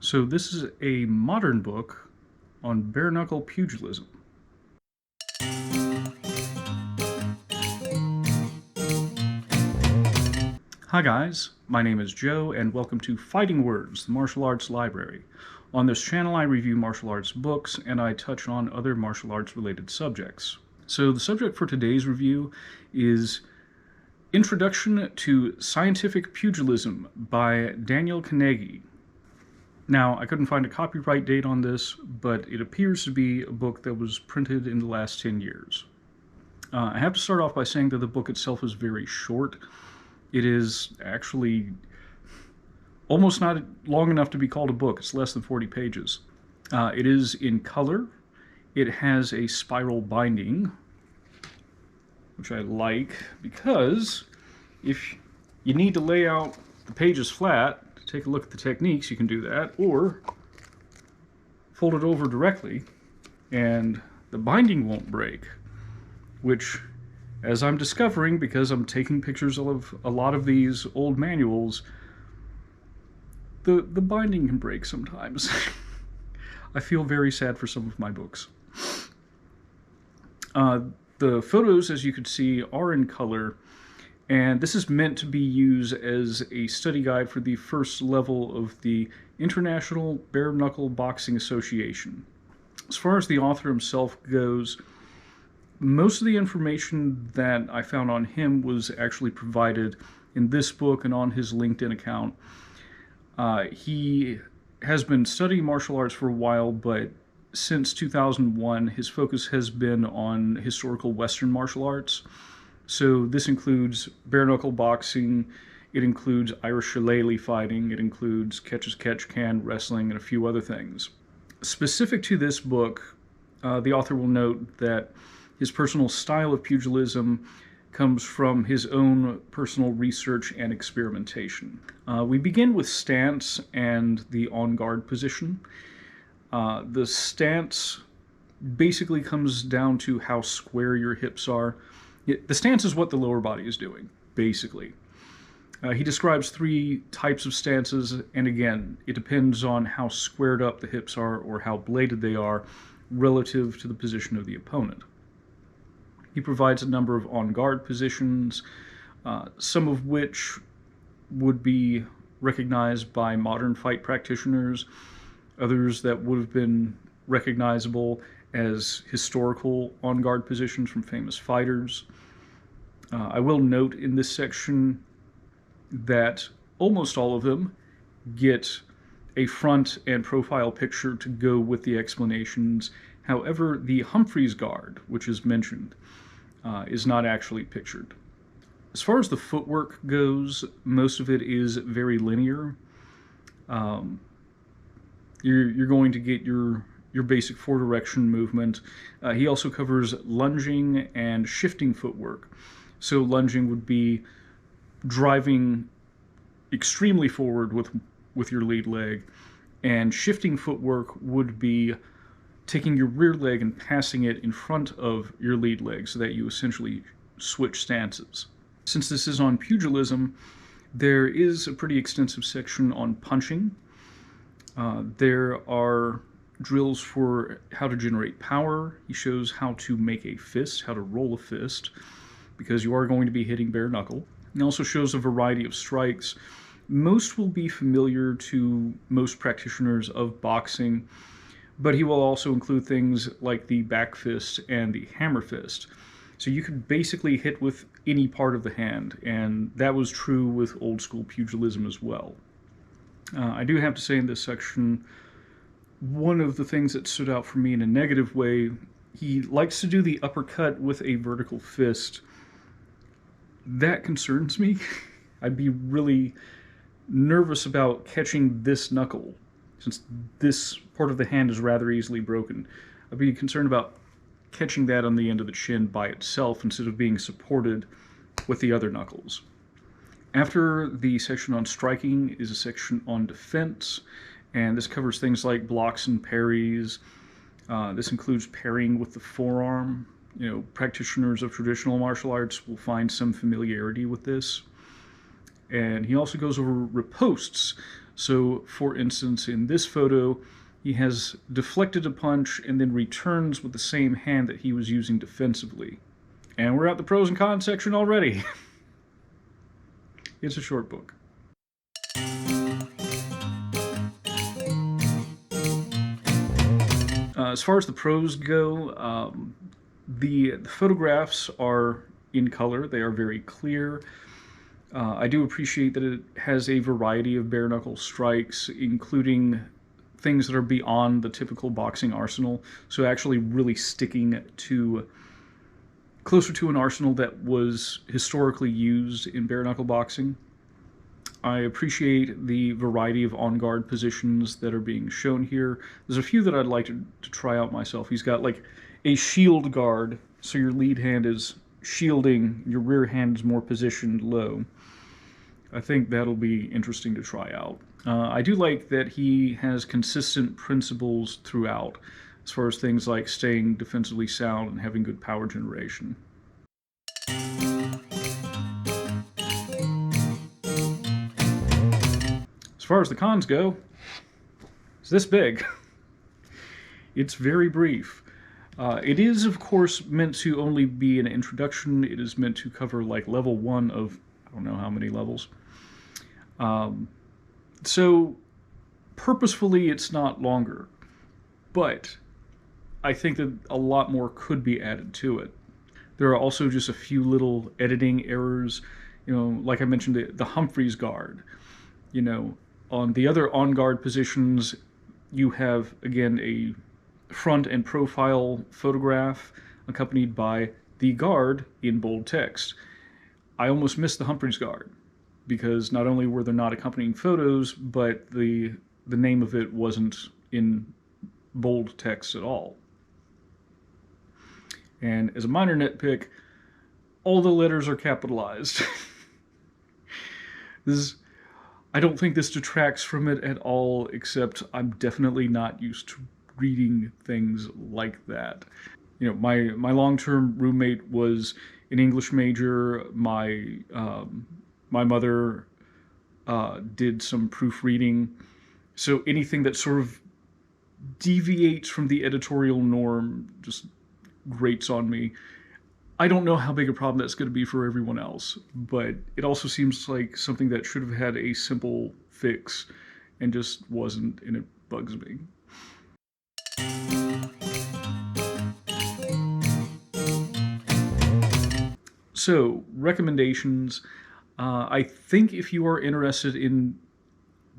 So this is a modern book on bare-knuckle pugilism. Hi guys, my name is Joe and welcome to Fighting Words, the martial arts library. On this channel I review martial arts books and I touch on other martial arts related subjects. So the subject for today's review is Introduction to Scientific Pugilism by Daniel Carnegie. Now, I couldn't find a copyright date on this, but it appears to be a book that was printed in the last 10 years. I have to start off by saying that the book itself is very short. It is actually almost not long enough to be called a book. It's less than 40 pages. It is in color. It has a spiral binding, which I like because if you need to lay out the pages flat, take a look at the techniques, you can do that, or fold it over directly and the binding won't break, which, as I'm discovering because I'm taking pictures of a lot of these old manuals, the binding can break sometimes. I feel very sad for some of my books. The photos, as you can see, are in color, and this is meant to be used as a study guide for the first level of the International Bare Knuckle Boxing Association. As far as the author himself goes, most of the information that I found on him was actually provided in this book and on his LinkedIn account. He has been studying martial arts for a while, but since 2001, his focus has been on historical Western martial arts. So this includes bare-knuckle boxing, it includes Irish shillelagh fighting, it includes catch-as-catch-can wrestling, and a few other things. Specific to this book, the author will note that his personal style of pugilism comes from his own personal research and experimentation. We begin with stance and the on-guard position. The stance basically comes down to how square your hips are. The stance is what the lower body is doing, basically. He describes three types of stances, and again, it depends on how squared up the hips are or how bladed they are relative to the position of the opponent. He provides a number of on-guard positions, some of which would be recognized by modern fight practitioners, others that would have been recognizable as historical on-guard positions from famous fighters. I will note in this section that almost all of them get a front and profile picture to go with the explanations. However, the Humphreys guard, which is mentioned, is not actually pictured. As far as the footwork goes, most of it is very linear. You're going to get your basic four-direction movement. He also covers lunging and shifting footwork. So lunging would be driving extremely forward with your lead leg, and shifting footwork would be taking your rear leg and passing it in front of your lead leg so that you essentially switch stances. Since this is on pugilism, there is a pretty extensive section on punching. There are drills for how to generate power. He shows how to make a fist, how to roll a fist, because you are going to be hitting bare knuckle. He also shows a variety of strikes. Most will be familiar to most practitioners of boxing, but he will also include things like the back fist and the hammer fist. So you could basically hit with any part of the hand, and that was true with old school pugilism as well. I do have to say in this section, one of the things that stood out for me in a negative way, he likes to do the uppercut with a vertical fist. That concerns me. I'd be really nervous about catching this knuckle, since this part of the hand is rather easily broken. I'd be concerned about catching that on the end of the chin by itself instead of being supported with the other knuckles. After the section on striking is a section on defense, and this covers things like blocks and parries. This includes parrying with the forearm. Practitioners of traditional martial arts will find some familiarity with this. And he also goes over ripostes. So, for instance, in this photo, he has deflected a punch and then returns with the same hand that he was using defensively. And we're at the pros and cons section already. It's a short book. As far as the pros go, the photographs are in color. They are very clear. I do appreciate that it has a variety of bare-knuckle strikes, including things that are beyond the typical boxing arsenal, so actually really sticking to closer to an arsenal that was historically used in bare-knuckle boxing. I appreciate the variety of on-guard positions that are being shown here. There's a few that I'd like to try out myself. He's got like a shield guard, so your lead hand is shielding, your rear hand is more positioned low. I think that'll be interesting to try out. I do like that he has consistent principles throughout, as far as things like staying defensively sound and having good power generation. As far as the cons go, it's this big. It's very brief. It is, of course, meant to only be an introduction. It is meant to cover like level 1 of I don't know how many levels. So purposefully it's not longer, but I think that a lot more could be added to it. There are also just a few little editing errors, like I mentioned, the Humphreys guard. On the other on-guard positions, you have, again, a front and profile photograph accompanied by the guard in bold text. I almost missed the Humphreys guard, because not only were there not accompanying photos, but the name of it wasn't in bold text at all. And as a minor nitpick, all the letters are capitalized. I don't think this detracts from it at all, except I'm definitely not used to reading things like that. My long-term roommate was an English major. My mother did some proofreading, so anything that sort of deviates from the editorial norm just grates on me. I don't know how big a problem that's going to be for everyone else, but it also seems like something that should have had a simple fix and just wasn't, and it bugs me. So, recommendations. I think if you are interested in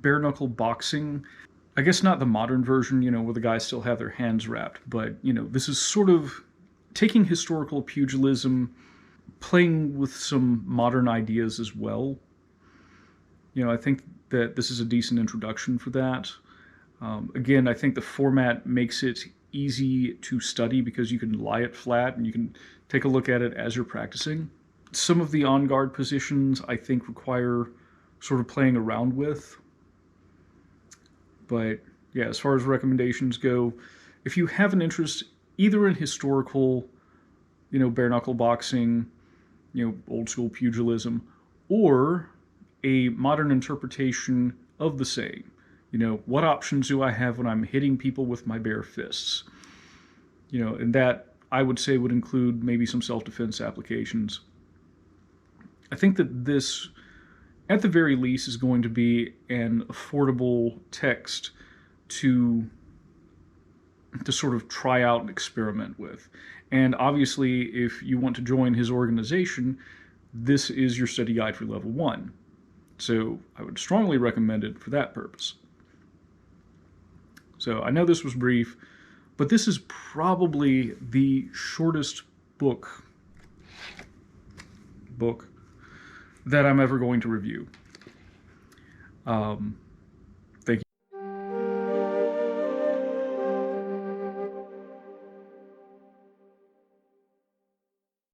bare-knuckle boxing, I guess not the modern version, where the guys still have their hands wrapped, but, this is sort of taking historical pugilism, playing with some modern ideas as well. I think that this is a decent introduction for that. Again, I think the format makes it easy to study because you can lie it flat and you can take a look at it as you're practicing. Some of the on-guard positions, I think, require sort of playing around with. But, yeah, as far as recommendations go, if you have an interest either in historical, bare-knuckle boxing, old-school pugilism, or a modern interpretation of the same, what options do I have when I'm hitting people with my bare fists? And that, I would say, would include maybe some self-defense applications. I think that this, at the very least, is going to be an affordable text to sort of try out and experiment with. And obviously, if you want to join his organization, this is your study guide for level 1. So I would strongly recommend it for that purpose. So I know this was brief, but this is probably the shortest book that I'm ever going to review.